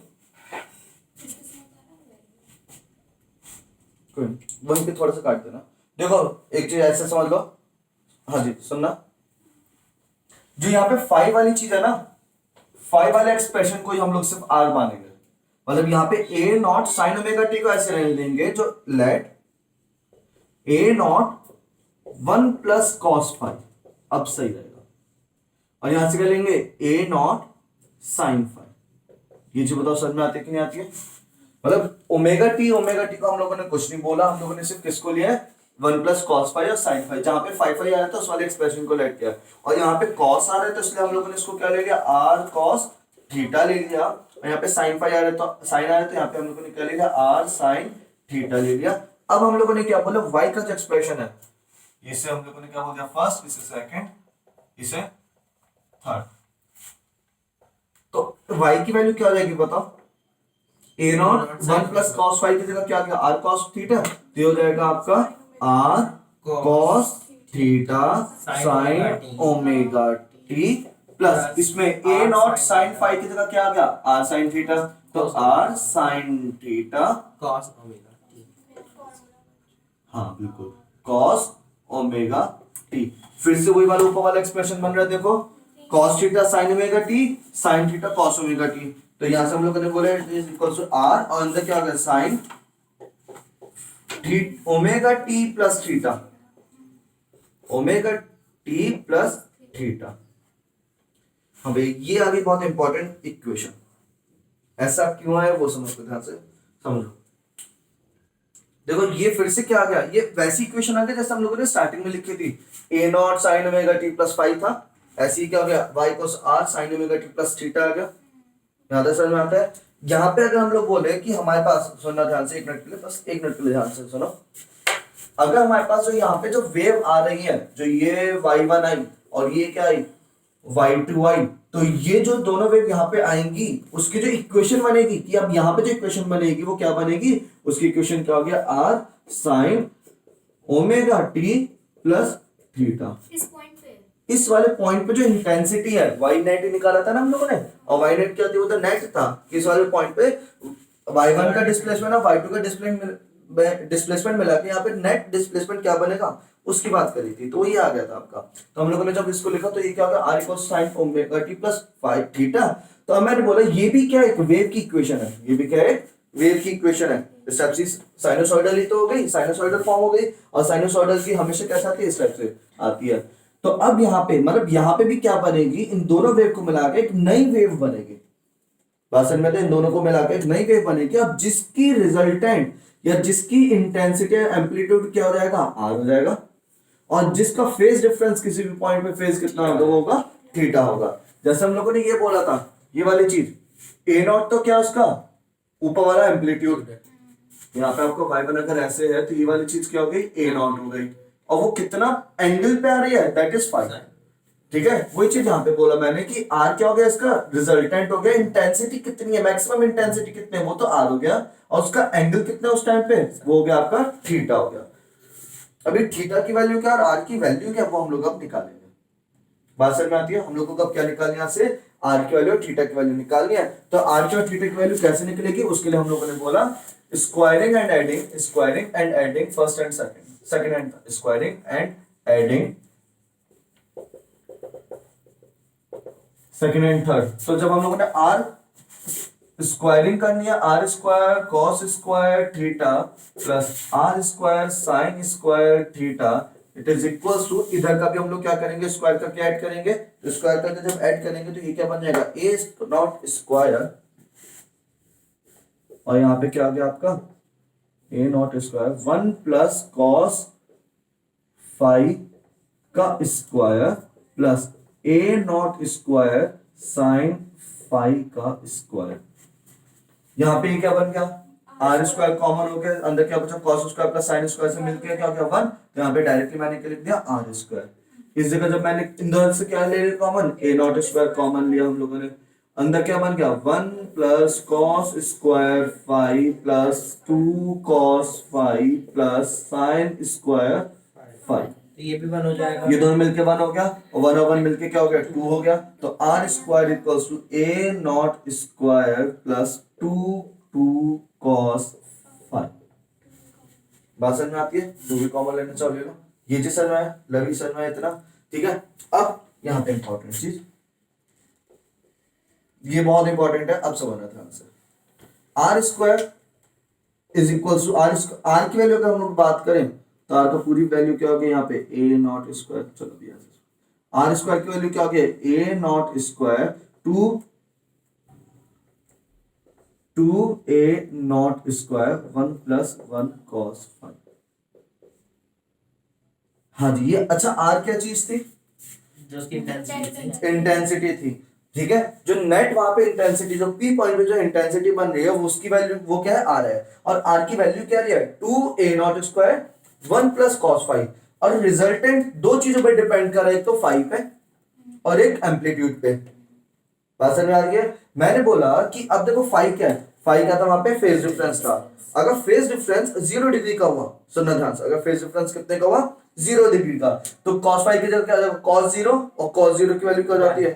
कोई वहीं पे थोड़ा सा काट देना। देखो एक चीज ऐसे समझ लो, हाँ जी सुनना, जो यहाँ पे फाइव वाली चीज है ना, फाइव वाले एक्सप्रेशन को ही हम लोग सिर्फ आर मानेंगे। मतलब यहाँ पे A not sine omega T को ऐसे रहने देंगे, जो let A not 1 plus cos five, अब सही रहेगा। और यहां से क्या लेंगे, ए नॉट साइन फाइव। ये चीज बताओ समझ में आती है कि नहीं आती है? मतलब ओमेगा टी को हम लोगों ने कुछ नहीं बोला, हम लोगों ने सिर्फ किसको लिया है, 1 प्लस कॉस फाइव और साइन फाइव। जहां पे फाइव फाइव आ रहा था उस वाले एक्सप्रेशन को लेट किया, और यहाँ पे कॉस आ रहा है तो इसलिए हम लोगों ने इसको क्या ले लिया, आर कॉस थीटा ले लिया। और यहाँ पे साइन फाइव आ रहा है तो साइन आ रहा है तो यहाँ पे हम लोगों ने क्या ले लिया, आर साइन थीटा ले लिया। अब हम लोगों ने क्या बोला, वाई का जो एक्सप्रेशन है, इसे हम लोगों ने क्या बोल दिया, फर्स्ट, इसे सेकंड, इसे थर्ड। तो y की वैल्यू क्या हो जाएगी बताओ, ए नॉट 1 प्लस कॉस फाइव की जगह क्या गया, आर कॉस थीटा, तो हो जाएगा आपका R cos theta sine omega T plus इसमें ए नॉट साइन फाइव की जगह क्या आ गया, आर साइन थीटा, तो R sine theta cos omega T. हाँ बिल्कुल, कॉस ओमेगा टी। फिर से वही वाला ऊपर वाला एक्सप्रेशन बन रहा है, देखो cos theta sin omega T, sin theta cos omega T. तो यहां से हम लोगों ने बोला इज इक्वल टू r, और अंदर क्या हो गया, sin omega T plus theta, omega T plus theta. हाँ भाई ये आ गई बहुत इंपॉर्टेंट इक्वेशन। ऐसा क्यों है वो समझ को ध्यान से समझो। देखो ये फिर से क्या आ गया, ये वैसी इक्वेशन आ गई जैसे हम लोगों ने स्टार्टिंग में लिखी थी, A not sine omega T plus five था, ऐसे ही क्या हो गया, y cos r sin omega T plus theta आ गया। यहाँ तक समझ में आता है? यहाँ पे अगर हम लोग बोले कि हमारे पास, सुनना ध्यान से, एक मिनट के लिए, बस एक मिनट के लिए ध्यान से सुनो। अगर हमारे पास जो यहाँ पे जो वेव आ रही है, जो ये y1 आई और ये क्या आई, y2 आई, तो ये जो दोनों वेव यहाँ पे आएंगी उसकी जो इक्वेशन बनेगी, कि अब यहाँ पे जो इक्वेशन बनेगी वो क्या बनेगी, उसकी इक्वेशन क्या हो गया, r sin omega T plus theta. इस पॉइंट पे, इस वाले पॉइंट पे जो इंटेंसिटी है, वाई नेट निकाला था ना हम लोगों ने, और वाई नेट क्या थी, वो तो नेट था। इस वाले पॉइंट पे y1 का डिस्प्लेसमेंट और y2 का डिस्प्लेसमेंट मिला के यहाँ पे नेट डिस्प्लेसमेंट क्या बनेगा उसकी बात करी थी, तो ये आ गया था आपका। तो हम लोगों ने जब इसको लिखा तो ये क्या होगा, r equals sin omega T plus five theta. तो अब मैंने बोला ये भी क्या एक वेव की इक्वेशन है, ये भी क्या है, वेव की इक्वेशन है। इस टाइप से साइनोसॉइडल ही तो हो गई, साइनोसॉइडल फॉर्म हो गई, और साइनोसॉइडल की हमेशा कैसे आती है, इस टाइप से आती है। तो अब यहाँ पे मतलब यहाँ पे भी क्या बनेगी, इन दोनों वेव को मिला के एक नई वेव बनेगी। बात समझ में, इन दोनों को मिला के एक नई वेव बनेगी, अब जिसकी रिजल्टेंट या जिसकी इंटेंसिटी एम्पलीट्यूड क्या हो जाएगा, आर हो जाएगा, और जिसका फेज डिफरेंस किसी भी पॉइंट पे फेज कितना होगा, थीटा होगा। जैसे हम लोगों ने ये बोला था, ये वाली चीज ए नॉट तो क्या उसका ऊपर वाला एम्पलीट्यूड, यहाँ पे आपको y1 अगर ऐसे है तो ये वाली चीज क्या हो गई, ए नॉट हो गई, और वो कितना एंगल पे आ रही है, दैट इज फाइव। ठीक है, वही चीज यहाँ पे बोला मैंने कि आर क्या हो गया, इसका रिजल्टेंट हो गया, इंटेंसिटी कितनी है, मैक्सिमम इंटेंसिटी कितनी है, वो तो आर हो गया, और उसका एंगल कितना उस टाइम पे, वो हो गया आपका थीटा हो गया। अभी थीटा की वैल्यू क्या और आर की वैल्यू क्या, वो हम लोग अब निकालेंगे। बात समझ में आती है? हम लोग को अब क्या निकालनी है, यहाँ से आर की वैल्यू और थीटा की वैल्यू निकालनी है। तो आर की और थीटा की वैल्यू कैसे निकलेगी, उसके लिए हम लोगों ने बोला squaring and adding first and second and squaring and adding second and third. तो जब हम लोगों ने आर स्क्वायरिंग करनी है, R square cos square theta plus R square sine square theta, it is equal to, इधर का भी हम लोग क्या करेंगे, स्क्वायर करके ऐड करेंगे। तो स्क्वायर करके जब ऐड करेंगे तो ये क्या बन जाएगा, ए नॉट स्क्वायर, और यहाँ पे क्या आ गया आपका A not square 1 plus cos five का square plus A not square sine five का स्क्वायर। यहाँ पे क्या बन गया, आर स्क्वायर कॉमन हो गया, अंदर क्या बचा, cos square plus sine square से मिलकर क्या हो गया 1। तो यहाँ पे डायरेक्टली मैंने क्या लिख दिया, आर स्क्वायर। इस जगह जब मैंने इन दोनों से क्या ले लिया common, A not square common लिया हम लोगों ने, अंदर क्या बन गया 1 plus cos square five plus 2 cos five plus sine square five. तो ये भी 1 हो जाएगा। ये दोनों मिलके 1 हो गया और 1 और 1 मिलके क्या हो गया 2 हो गया। तो R square equals to A not square plus 2 cos five. बात समझ में आती है? 2 भी कॉमन लेना चाहिए ना। ये चीज समझ में आया, लवी समझ में आया इतना, ठीक है। अब यहाँ पे इंपॉर्टेंट चीज, ये बहुत इंपॉर्टेंट है, अब समझना था answer. R square is equals to R की वैल्यू अगर हम लोग बात करें तो आर का पूरी वैल्यू क्या होगी यहाँ पे ए नॉट स्क्वायर, चलो भी आर स्क्वायर की वैल्यू क्या होगी A not square two A not square 1 plus 1 cos five. हाँ जी, ये अच्छा आर क्या चीज थी? जो उसकी इंटेंसिटी इंटेंसिटी थी, ठीक है। जो नेट वहां पे इंटेंसिटी, जो पी पॉइंट पे जो इंटेंसिटी बन रही है उसकी वैल्यू वो क्या है आर है, और आर की वैल्यू क्या है 2 A not square 1 plus cos five. और रिजल्टेंट दो चीजों पे डिपेंड कर रहा है, एक तो फाइव पे और एक एम्पलीट्यूड पे। बात समझ में आ गई? मैंने बोला कि अब देखो फाइव क्या है, फाइव क्या था वहां पे फेज डिफरेंस था। अगर फेज डिफरेंस 0 डिग्री का हुआ, सुनना ध्यान से, अगर फेज डिफरेंस कितने का हुआ 0 डिग्री का, तो cos फाइव की जगह क्या आ जाएगा cos 0, और cos 0 की वैल्यू क्या हो जाती है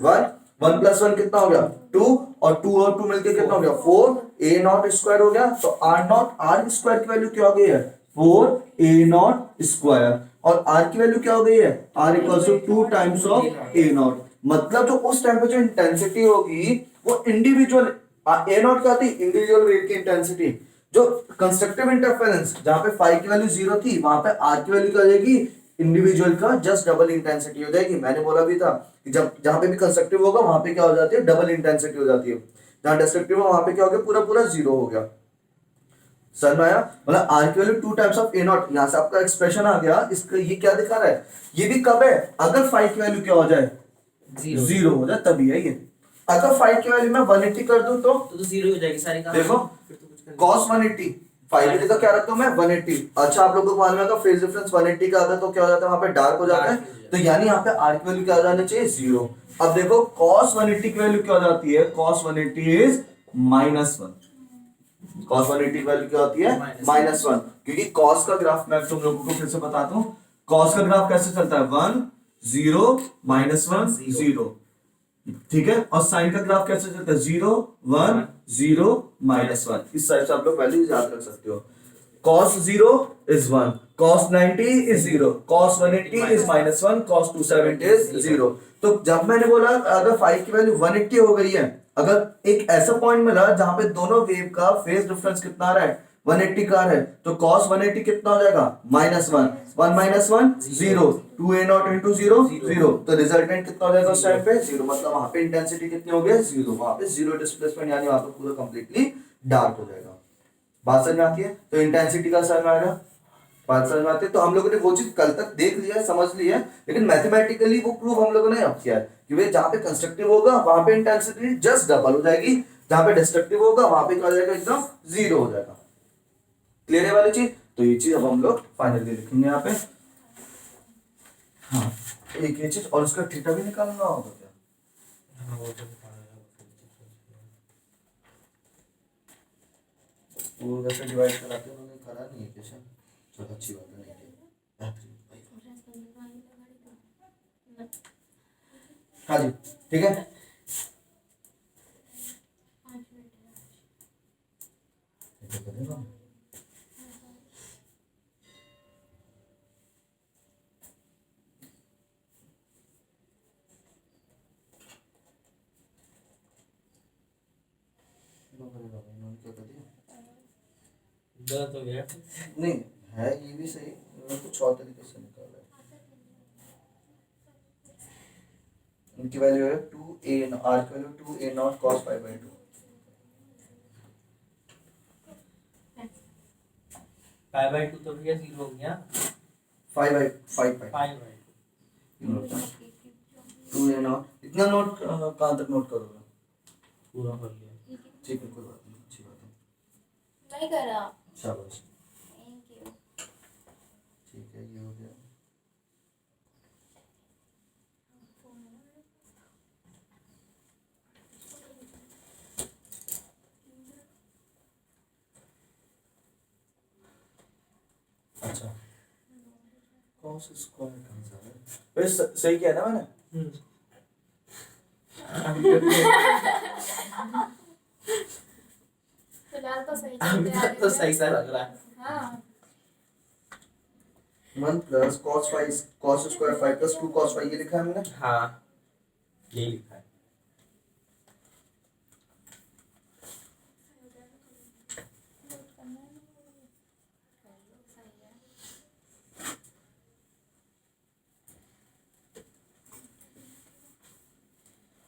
1, 1 प्लस 1 कितना हो गया 2, और 2 और 2 मिलके कितना हो गया 4, ए नॉट स्क्वायर हो गया। तो आर नॉट, आर स्क्वायर की वैल्यू क्या हो गई है 4 ए नॉट स्क्वायर, और आर की वैल्यू क्या हो गई है R equals to 2 times of A not. मतलब जो उस टाइम पे जो इंटेंसिटी होगी वो इंडिविजुअल, ए नॉट क्या थी इंडिविजुअल वेव की इंटेंसिटी। जो कंस्ट्रक्टिव इंटरफेरेंस जहां पे फाइव की वैल्यू 0 थी, वहां पे आर की वैल्यू क्या हो जाएगी इंडिविजुअल का जस्ट डबल इंटेंसिटी हो जाएगी। मैंने बोला भी था कि जब जहां पे भी कंस्ट्रक्टिव होगा वहां पे क्या हो जाती है डबल इंटेंसिटी हो जाती है, जहां डिस्ट्रक्टिव हो वहां पे क्या हो गया पूरा पूरा 0 हो गया। समझ में आया? मतलब आर की value 2 times of A not, यहां से आपका एक्सप्रेशन आ गया। इसका ये क्या दिखा रहा है, ये भी कब है अगर फाइव की वैल्यू क्या हो जाए 0 हो जाए तभी है ये। अगर फाइव की वैल्यू मैं 180 कर दूं तो 0 हो जाएगी सारी कहानी। देखो फिर तो कुछ करना cos 180, फाइव की जगह क्या रखता हूं मैं 180। अच्छा आप लोगों को मालूम है अगर फेज डिफरेंस 180 का आता है तो क्या हो जाता है वहां पे डार्क हो जाता है, तो यानी यहाँ पे आर की वैल्यू क्या हो जानी चाहिए 0। अब देखो cos 180 की वैल्यू क्या हो जाती है, cos 180 इज -1। cos 180 की वैल्यू क्या होती है -1, क्योंकि cos का ग्राफ मैं तुम लोगों को फिर से बताता हूँ। cos का ग्राफ कैसे चलता है 1 0 -1 0, ठीक है। और साइन का ग्राफ कैसे चलता है 0 1 0 -1। इस टाइप से आप लोग वैल्यू याद रख सकते हो। cos 0 is 1, cos 90 is 0, cos 180 is -1, cos 270 is 0। तो जब मैंने बोला अगर फाइव की वैल्यू 180 हो गई है, अगर एक ऐसा पॉइंट मिला जहां पे दोनों वेव का फेज डिफरेंस कितना आ रहा है 180 का है, तो cos 180 कितना हो जाएगा -1, 1 -1 0, 2 a नॉट इंटू 0 0, तो रिजल्टेंट कितना हो जाएगा उस टाइम पे 0। मतलब वहां पे इंटेंसिटी कितनी हो गई 0, वहां पे 0 डिस्प्लेसमेंट, यानी वहां पे पूरा कंप्लीटली डार्क हो जाएगा। बात समझ में आती है? तो इंटेंसिटी का समझ में आएगा, बात समझ में आती है। तो हम लोगों ने वो चीज कल तक देख लिया है, समझ लिया है, लेकिन मैथमेटिकली वो प्रूव हम लोगों ने अब किया है कि भाई जहां पे कंस्ट्रक्टिव होगा वहां पे इंटेंसिटी जस्ट डबल हो जाएगी, जहां पे डिस्ट्रक्टिव होगा वहां पे क्या हो जाएगा एकदम 0 हो जाएगा। क्लियर है वाली चीज? तो ये चीज अब हम लोग फाइनली लिखेंगे यहाँ पे। हाँ एक ये चीज, और उसका थीटा भी निकालना होगा क्या? हाँ, वो तो निकालना वो वैसे डिवाइड कराते उन्होंने करा नहीं है कैसे, चलो अच्छी बात है नहीं किया। हाँ जी ठीक है। गलत हो गया। नहीं है ये भी सही, मैं कुछ और तरीके से निकाला है। इनकी वैल्यू है 2a, r की वैल्यू 2a नॉट cos 5/2। 5/2 तो भैया 0 हो गया। 5/5 5/2 2a नॉट, इतना नोट कहाँ तक नोट करोगे? पूरा कर लिया। ठीक है कोई बात नहीं, अच्छी बात है, नहीं करा। शाबाश, थैंक यू। ठीक है ये हो गया। अच्छा cos स्क्वायर कहाँ से आ रहा है? वैसे सही किया ना मैंने? फिलहाल तो सही अभी तक तो सही सा लग रहा है। हाँ 1 plus cos square 5 plus 2 cos 5 ये लिखा है मैंने। हाँ यही लिखा है।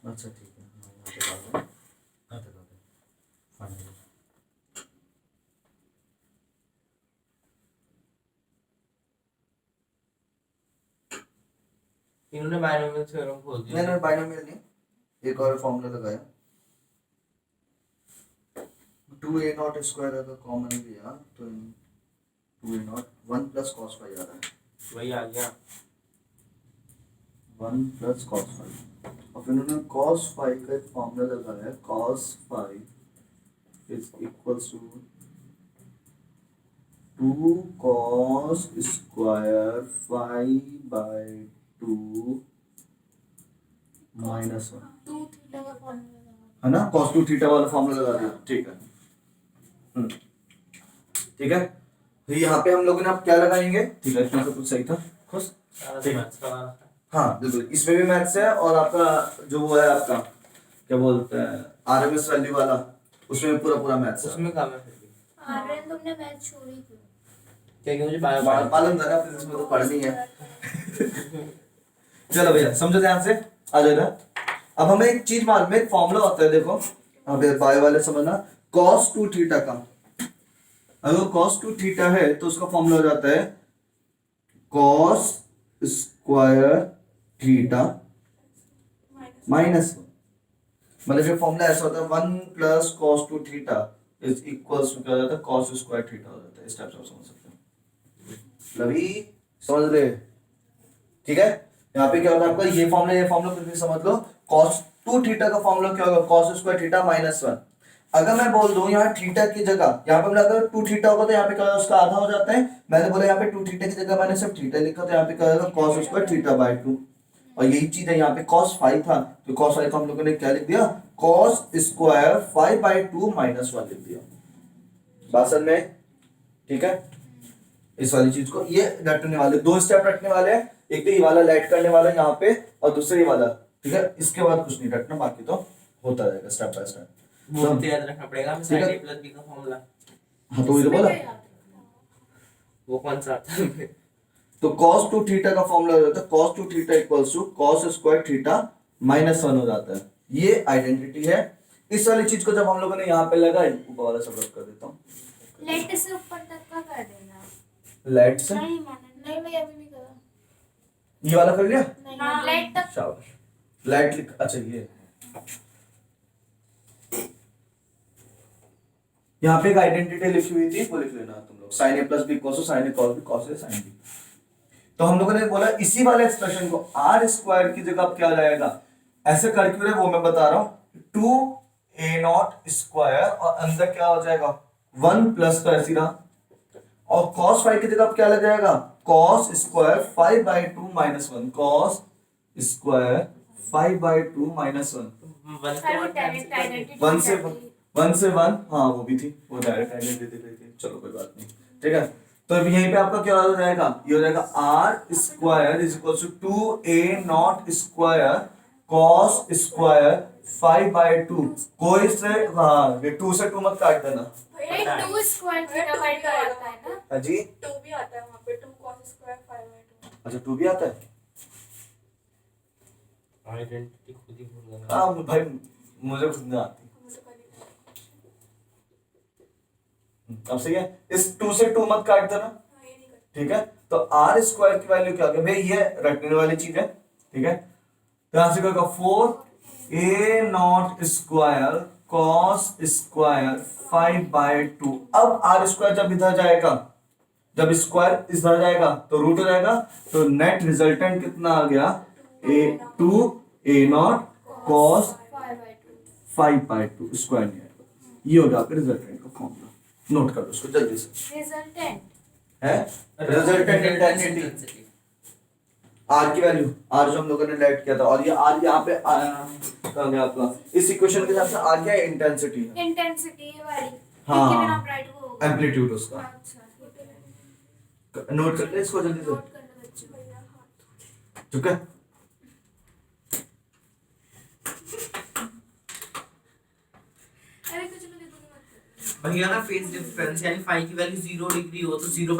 अच्छा ठीक है, हाँ, यहाँ पे ला दो। फाइनली इन्होंने बायनोमियल थ्योरम खोल दिया। नहीं बाइनोमियल नहीं, एक और फॉर्मूला लगाया 2a0 स्क्वायर अगर कॉमन लिया तो 2a0 1 प्लस cos 5 आ रहा है। वही आ गया। 1 प्लस cos 5 और फिर उन्होंने cos 5 का एक फॉर्मूला लगाया है cos 5 is equals to 2 cos square 5 by 2 minus 1 2 theta का फॉर्मूला है ना, cos 2 थीटा वाला फॉर्मूला लगा दिया। ठीक है ठीक है, तो यहाँ पे हम लोगों ने अब क्या लगाएंगे? ठीक है, इतना तो कुछ सही था, खुश। सारा तो मैथ्स का वाला था। हाँ बिल्कुल, इसमें भी मैथ्स है और आपका जो वो है आपका क्या बोलते हैं आरएमएस वैल्यू वाला, उसमें पूरा पूरा मैथ्स है। उसमें काम है फिर भी। आर्यन तुमने मैथ छोड़ी क्यों? क्योंकि मुझे बायो मालूम था ना फिजिक्स में तो पढ़नी है। चलो भैया समझो ध्यान से, आ जाओ इधर। अब हमें एक चीज मालूम है, एक फॉर्मूला होता है, देखो अब बायो वाले समझना, cos 2 थीटा का, अगर cos 2 थीटा है तो उसका फॉर्मूला हो जाता है cos स्क्वायर थीटा माइनस 1। मतलब ये फॉर्मूला ऐसा होता है 1 plus cos 2 theta is equals to क्या हो जाता है cos स्क्वायर थीटा हो जाता है। इस टाइप से आप समझ सकते हो, लवी समझ रहे? ठीक है, यहाँ पे क्या होता है आपका ये फॉर्मूला फिर भी समझ लो, cos 2 थीटा का फॉर्मूला क्या होगा cos स्क्वायर थीटा माइनस 1। अगर मैं बोल दूं यहाँ थीटा की जगह, यहाँ पे अगर 2 थीटा होगा तो यहाँ पे क्या होगा उसका आधा हो जाता है। मैंने बोला यहाँ पे 2 थीटा की जगह मैंने सिर्फ थीटा लिखा, तो यहाँ पे क्या होगा cos स्क्वायर थीटा बाय 2। और यही चीज है, यहाँ पे cos 5 था तो cos 5 को हम लोगों ने क्या लिख दिया cos स्क्वायर 5 बाय 2 माइनस 1 लिख दिया। बात समझ में? ठीक है, इस वाली चीज को ये रटने वाले 2 स्टेप रटने वाले हैं, एक तो ये वाला लेट करने वाला है यहाँ पे और दूसरा ये वाला। ठीक है, इसके बाद कुछ नहीं रटना, बाकी तो होता रहेगा स्टेप बाय स्टेप। वो तो याद रखना पड़ेगा हमें sin a plus b का फॉर्मूला। हाँ तो ये तो बोला, वो कौन सा आता है? तो cos 2 थीटा का फॉर्मूला हो जाता है cos 2 theta equals to cos square theta minus 1 हो जाता है। ये आइडेंटिटी है। इस वाली चीज को जब हम लोगों ने यहाँ पे लगाई, ऊपर वाला सब रख कर देता हूँ, लेट से ऊपर तक का कर देना। लेट से नहीं मैंने नहीं, मैं अभी भी करा। ये वाला कर लिया, नहीं लेट तक। शाबाश। लेट लिख, अच्छा ये यहाँ पे एक आइडेंटिटी लिखी हुई थी, वो लिख लेना तुम लोग, sin a plus B cos sin a cos b cos a sin b। तो हम लोगों ने बोला इसी वाले एक्सप्रेशन को r स्क्वायर की जगह अब क्या हो जाएगा, ऐसे कर क्यों रहे वो मैं बता रहा हूँ, 2a0 स्क्वायर और अंदर क्या हो जाएगा 1 प्लस तो ऐसी रहा, और cos 5 की जगह अब क्या लग जाएगा cos square 5 by 2 minus 1 cos square 5 by 2 minus 1। One से वन, हाँ वो भी थी, वो डायरेक्ट आइडेंटिटी दिख रही थी, चलो कोई बात नहीं। ठीक है, तो अब यहीं पे आपका क्या हो जाएगा, ये हो जाएगा r square is equal to 2a0 square cos square 5 by 2। कोई से हाँ ये 2 से 2 मत काट देना। 2 स्क्वायर थीटा बाय 2 आता है ना? हाँ जी, 2 भी आता है वहाँ पे 2 cos स्क्वायर 5 बाय 2। अच्छा 2 भी आता है। आइडेंटिटी खुद ही भूल गया। हाँ भाई मुझे खुद नहीं आती। मुझे कल ही अब सही है, इस 2 से 2 मत काट देना। हाँ ये नहीं करते। ठीक है, तो r स्क्वायर की वैल्यू क्या होगी भाई, ये रटने वाली चीज है। ठीक है, तो यहां से क्या होगा 4a0 square cos square 5 by 2। अब r स्क्वायर जब इधर जाएगा, जब स्क्वायर इधर जाएगा तो रूट हो जाएगा, तो नेट रिजल्टेंट कितना आ गया a0 cos 5 बाय 2 स्क्वायर नहीं आएगा। ये हो गया आपके रिजल्टेंट का फॉर्मूला, नोट कर लो इसको जल्दी से। रिजल्टेंट है रिजल्टेंट इंटेंसिटी आर की वैल्यू, आर जो हम लोगों ने लेट किया था, और ये आर यहाँ पे कहाँ गया आपका, इस इक्वेशन के हिसाब से आर क्या है, इंटेंसिटी है, इंटेंसिटी ये वाली हाँ। ठीक है ना राइट वो होगा एम्पलीट्यूड उसका। अच्छा ठीक है नोट कर ले इसको जल्दी से, नोट करना बच्चों भैया हाथ ठीक है। अरे कुछ मैं दे दूंगी मत भैया ना फेज डिफरेंस यानी फाई की वैल्यू 0 डिग्री हो तो 0/2